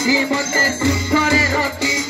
बांधी मते सुखरे रखिच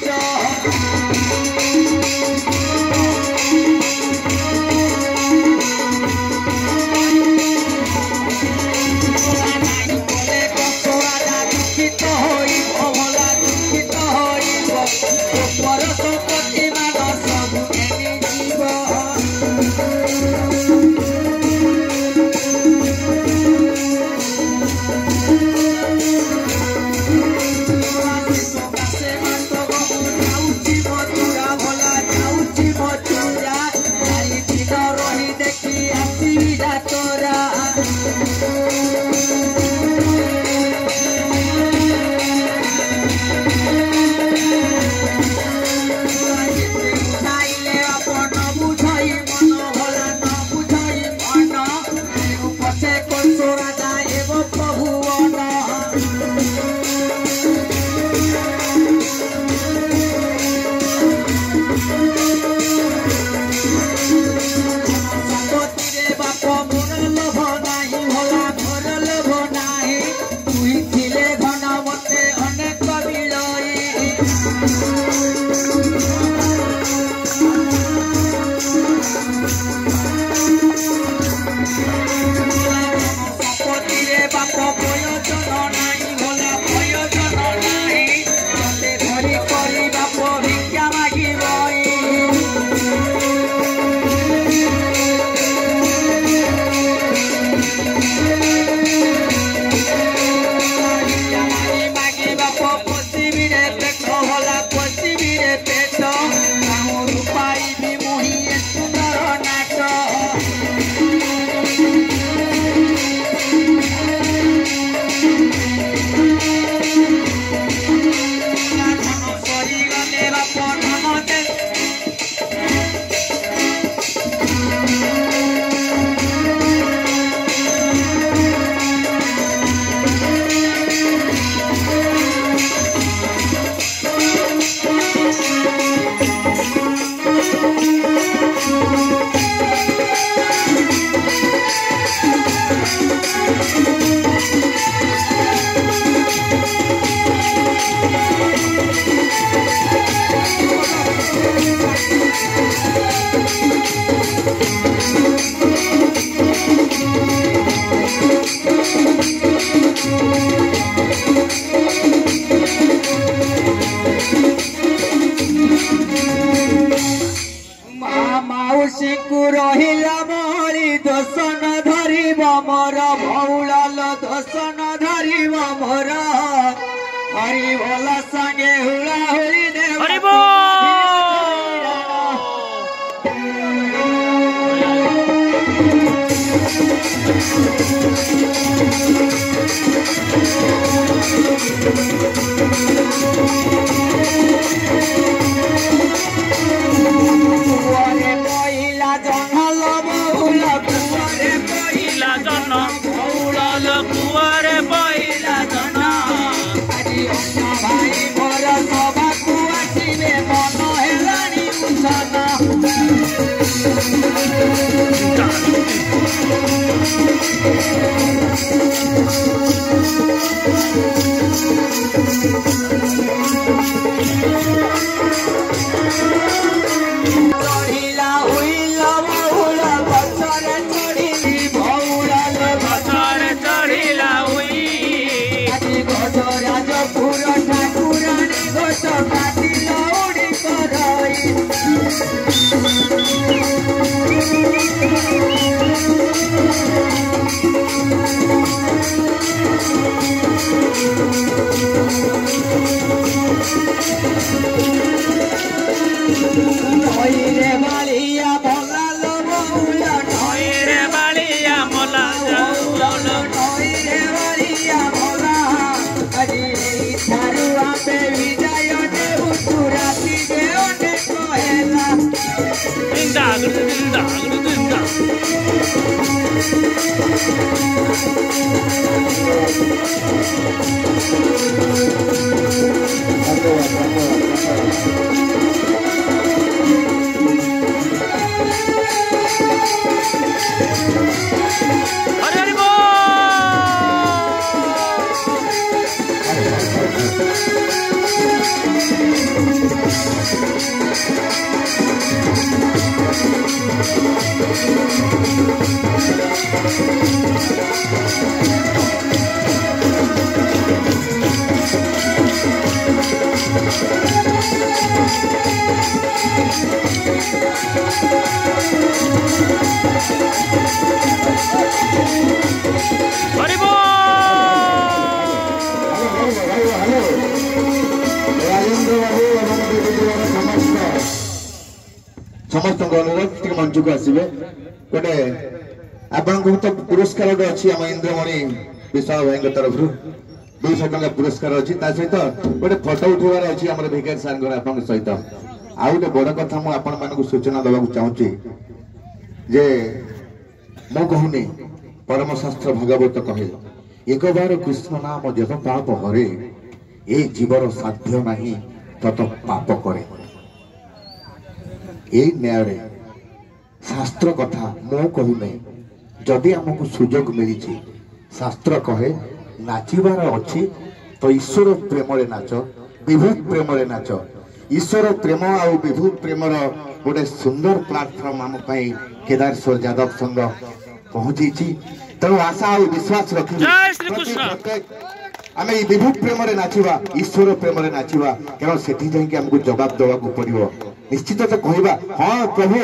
रहिला मोरी दोसन धरिब मोर भौलाल दोसन धरिब मोर हरि भोला संगे हुड़ा हुई दे हरि हरि बोल। समस्त अनुरोध मंच को आसवे गोटे आपन तो पुरस्कार गोटे अच्छी आम इंद्रमणि विशाल भाई तरफ 200 टका पुरस्कार अच्छी सहित गोटे फोटो उठेबार अच्छी आम भिकारी सार आप सहित आउ गोटे बड़ कथा मुझे आपण मानक सूचना देवा चाहूँगी जे मु कहूनी परम शास्त्र भागवत कहे एक बार कृष्ण नाम जत पाप हरे ए जीवर साध्य नहीं तत पाप करे यही न्याय शास्त्र कथा मु कहूनी जदि आमको सुजोग मिली शास्त्र कहे नाचबार अच्छी तो ईश्वर प्रेम नाच विभूत प्रेम नाच ईश्वर प्रेम आ विभूत प्रेम गोटे सुंदर प्लाटफर्म आम केदारेश्वर यादव संघ पहुंची तेणु आशा और विश्वास रखी आम विभूत प्रेम नाचवा ईश्वर प्रेम नाचवा कारण से आमको जवाब देवाक पड़ो निश्चित तो कहवा हाँ प्रभु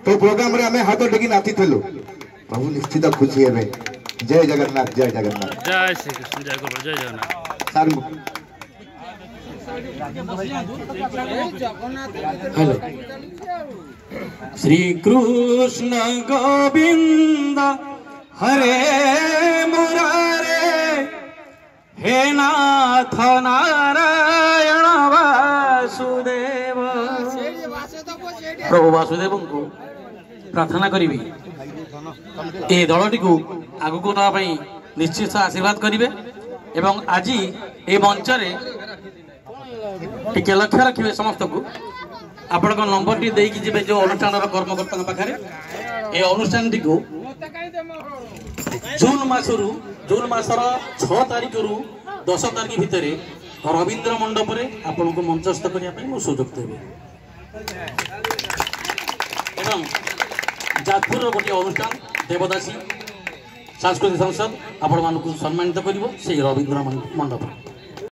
तो प्रोग्राम आम हाथ टेकी नाची प्रभु निश्चित खुशी है जय जगन्नाथ जय जगन्नाथ जय श्री कृष्ण जय गुरु जय जगन्नाथ हेलो श्री कृष्ण गोविंद हरे मुरारे हे नाथ नारायण वासुदेव प्रभु वासुदेव को प्रार्थना करी ए दलटी को आगु को नापी निश्चित आशीर्वाद करेंगे एवं आज ये मंच टिके लक्ष्य रखिए समस्त को आपण नंबर टी देकी जिबे जो अनुष्ठान कर्मकर्ता पाखे ए अनुष्ठान टी को जून मासर 6 तारिख रु 10 तारिख भितर रवींद्र मंडप रे आपण को मंचस्थ करने मो सुजोग देबे एवं जाजपुर गोटे अनुष्ठान देवदासी सांस्कृतिक संसद आपण मानक सम्मानित करिवो से रवींद्र मंडप।